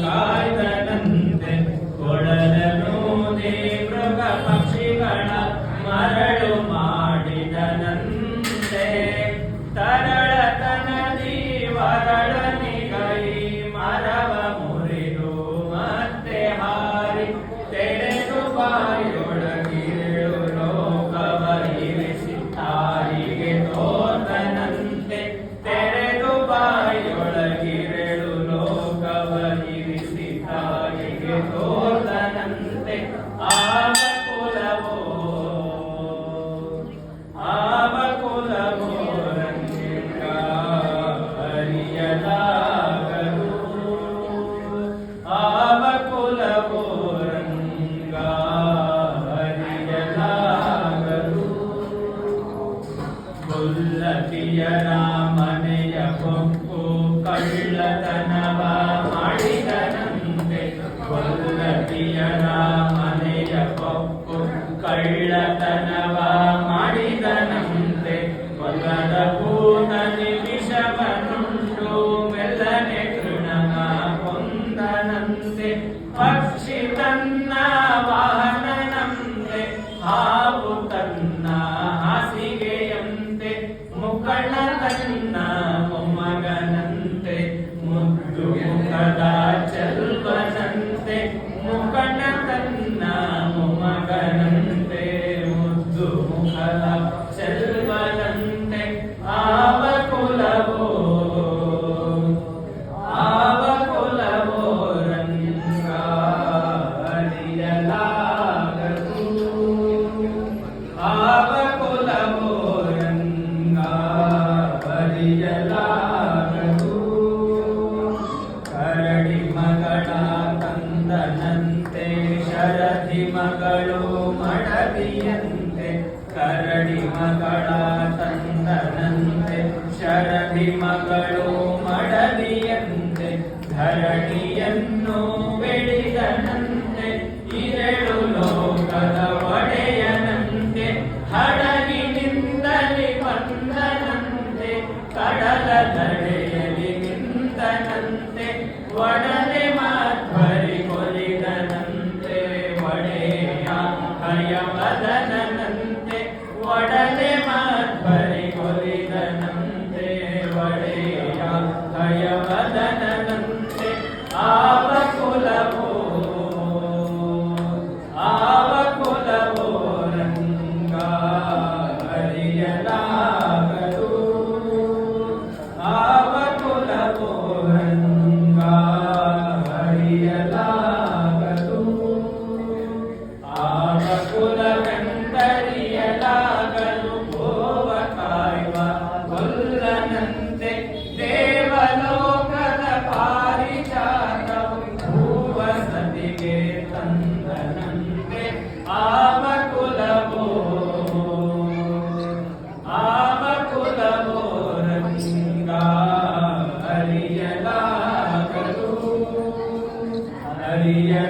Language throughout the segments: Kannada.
ಕಾಯ್ದನಂತೆ ಕೊಡಲನೂದೆ ಮೃಗ ಪಕ್ಷಿಗಳ ಮರಳು ಮಾಡಿದನಂತೆ ತರಳತನದಿ ವರಳನಿಗೈ ಮರವ ಮುರಿದು ಮತ್ತೆ ಹಾರಿ ತೆರೆದು ಬಾಯೊಳಗಿರು ಲೋಕವ ಇರಿಸಿ ತಾಯಿಗೆ ತೋರ್ದನಂತೆ ತೆರೆದು ಬಾಯೊಳಗಿರು ಲೋಕವ ಇರಿಸಿ ತಾಯಿಗೆ ತೋರ್ದನಂತೆ ಆವ ಕುಲವೋ ರಂಗ ಅರಿಯಲಾಗದು ಆವ ಕುಲವೋ ರಂಗ ಅರಿಯಲಾಗದು ಗುಲ್ಲತಿಯರ ಮನೆಯ ಕೊಕ್ಕು ಕಳ್ಳತನವ ಮಾಡಿದನಂತೆ ಗುಲ್ಲತಿಯರ ಮನೆಯ ಕೊಕ್ಕು ಕಳ್ಳತನವ ಮಾಡಿದನಂತೆ ಕೊಲ್ಲದ ಕೂತನಿ ವಿಷವನುಂಡು ಮೆಲ್ಲನೆ ತೃಣವ ಕೊಂದನಂತೆ ಪಕ್ಷಿ ತನ್ನ ವಾಹನನಂತೆ ಹಾವು ತನ್ನ ಹಾಸಿಗೆಯಂತೆ ಮುಖಳ ತನ್ನ ಮೊಮ್ಮಗನಂತೆ ಮುದ್ದು ಮುಖದ ಚೆಲ್ವನಂತೆ ಮುಖಣ ತನ್ನ ಮೊಮ್ಮಗನಂತೆ ಮುದ್ದು ಮುಖದ ಚೆಲ್ವನಂತೆ ಆವ ಕುಲವೋ ರಂಗ ಅರಿಯಲಾಗದು ಆವ ಕುಲವೋ ರಂಗ ಅರಿಯಲಾಗದು ಕರಡಿ ಮಗಳ ಕಂದನಂತೆ ಶರಧಿ ಮಗಳು ಮಡದಿಯಂತೆ ಕರಡಿ ಮಗಳ ತಂದನಂತೆ ಶರಧಿ ಮಗಳು ಮಡದಿಯಂತೆ ಧರಣಿಯನ್ನು ಬೆಳೆದನಂತೆ ಇರೆಳು ಲೋಕದ ಒಡೆಯನಂತೆ ಹಡಗಿನಿಂದಲಿ ಬಂದನಂತೆ ಕಡಲ ದಡೆಯಲಿ ನಿಂತನಂತೆ ಒಡನೆ ಮಾಧ್ವರಿ ಕೊಲಿದನಂತೆ ಒಡೆಯ ಹಯವದನಂತೆ ಒಡನೆ ಮಾಧ್ವರಿ ಕೊಲಿದನಂತೆ ಒಡೆಯ ಹಯವದನಂತೆ ಆವ ಕುಲವೋ ರಂಗ ಅರಿಯಲಾಗದು ಆವ ಕುಲವೋ ರಂಗ ಅರಿಯಲಾಗದು ಆವ ಕುಲವೆಂದರಿಯಲಾಗದು ಗೋವ ಕಾಯುವ ಕೊಲ್ಲನಂತೆ ದೇವಲೋಕದ ಪಾರಿಜಾತವು ಭೂವ ಸತಿಗೆ ತಂದನಂತೆ ಆವ ಕುಲವೋ ರಂಗ ಅರಿಯಲಾಗದು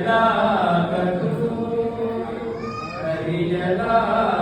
ಅರಿಯಲಾಗದು ಅರಿಯಲಾಗದು